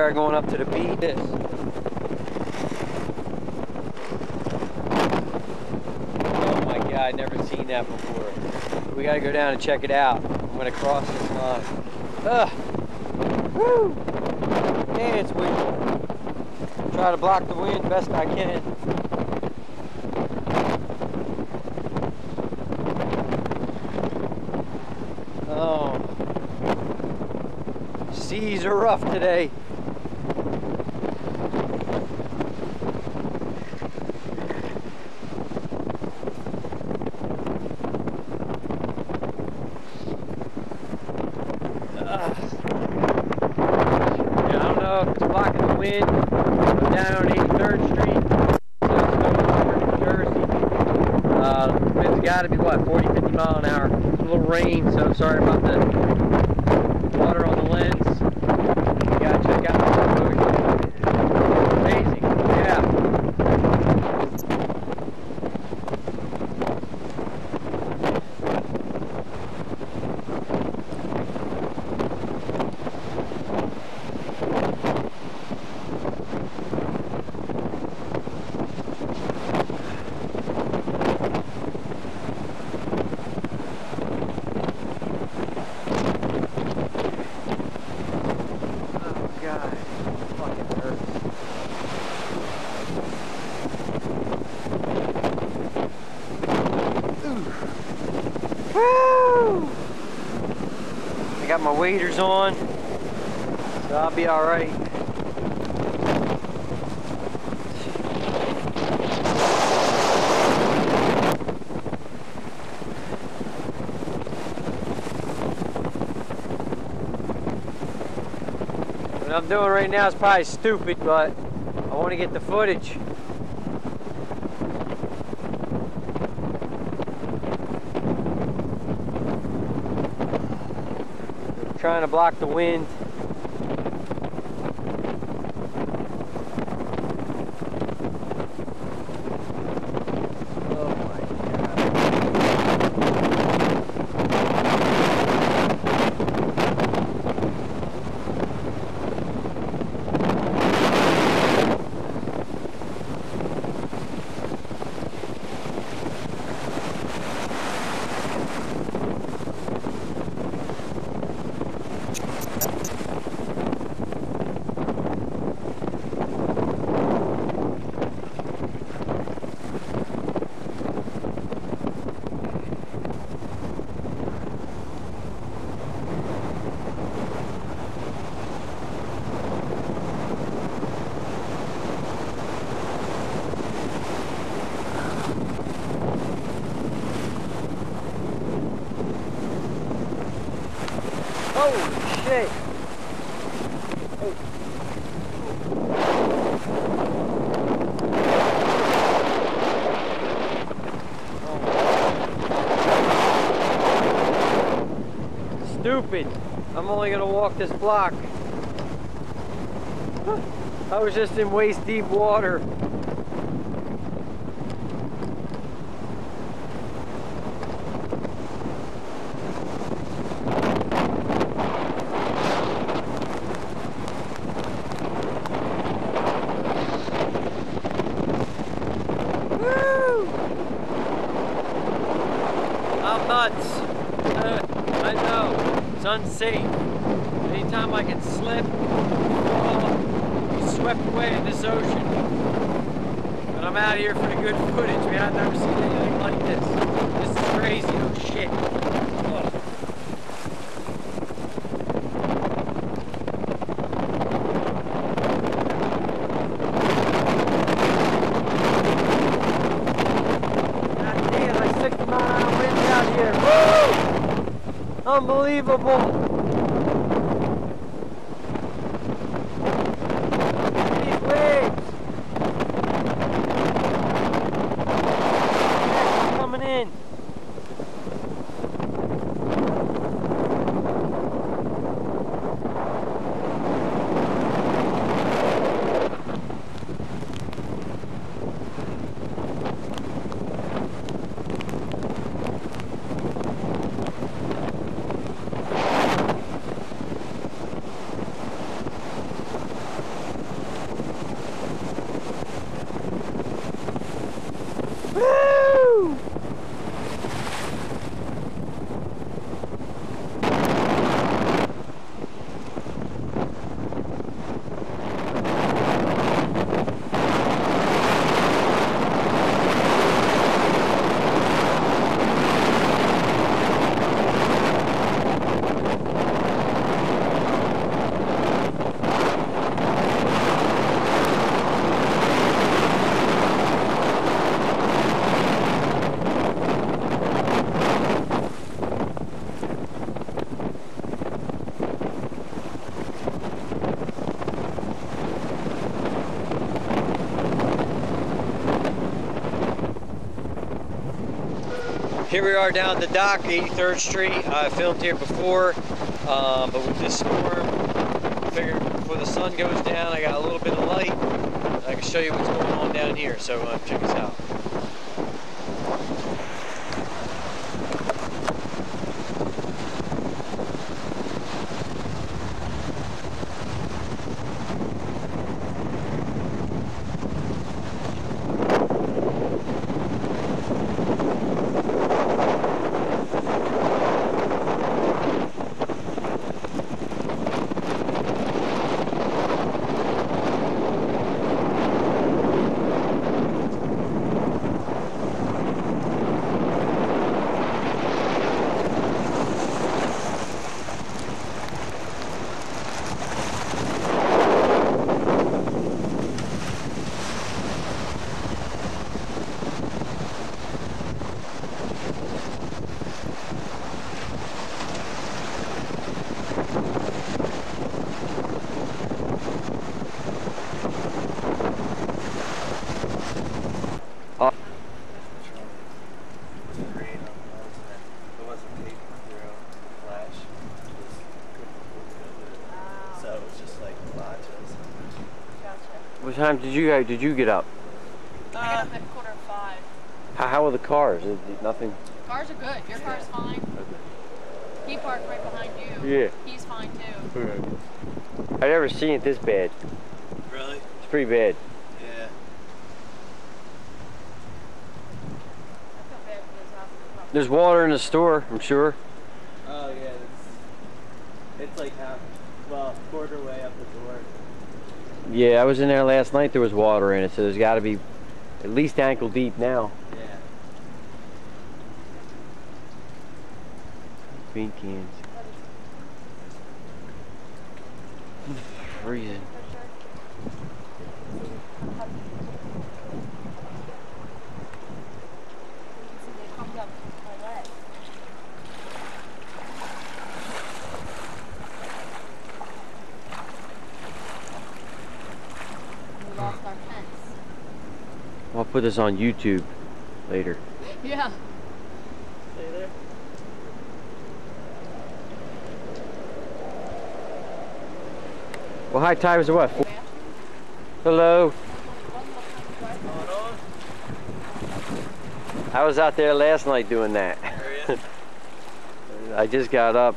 start going up to the beach. Oh my God, I've never seen that before. We gotta go down and check it out. I'm gonna cross this line. Ugh. Woo! And it's windy. Try to block the wind best I can. Oh. Seas are rough today. Blocking the wind. I'm down on 83rd Street, New Jersey. The wind's got to be what, 40-50 mile an hour. A little rain, so sorry about the water on the lens. You gotta check out the Erosion. Amazing, yeah. Woo! I got my waders on, so I'll be all right. What I'm doing right now is probably stupid, but I want to get the footage. Trying to block the wind. Oh my Holy shit! Oh. Stupid! I'm only gonna walk this block. I was just in waist deep water. I'm nuts. I know. It's unsafe. Anytime I can slip, be swept away in this ocean. But I'm out here for the good footage, man. I've never seen anything like this. This is crazy. Oh shit. Ugh. Unbelievable! These waves! It's coming in! Here we are down the dock, 83rd Street. I filmed here before, but with this storm, I figured before the sun goes down, I got a little bit of light. I can show you what's going on down here, so check us out. What time did you get up? I got up at 4:45. How are the cars? Is it nothing? Cars are good. Your car's fine. Okay. He parked right behind you. Yeah. He's fine too. Okay. I've never seen it this bad. Really? It's pretty bad. Yeah. I feel bad for this house. There's water in the store, I'm sure. Oh yeah, it's like half, well, quarter way up the door. Yeah, I was in there last night. There was water in it, so there's got to be at least ankle deep now. Yeah. Bean cans. Freezing. Lost our fence. I'll put this on YouTube later. Yeah. Stay there. Well, high tide was what? Hello. I was out there last night doing that. I just got up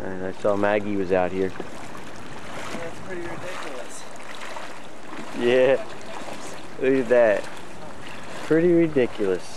and I saw Maggie was out here. That's pretty ridiculous. Yeah. Look at that. Pretty ridiculous.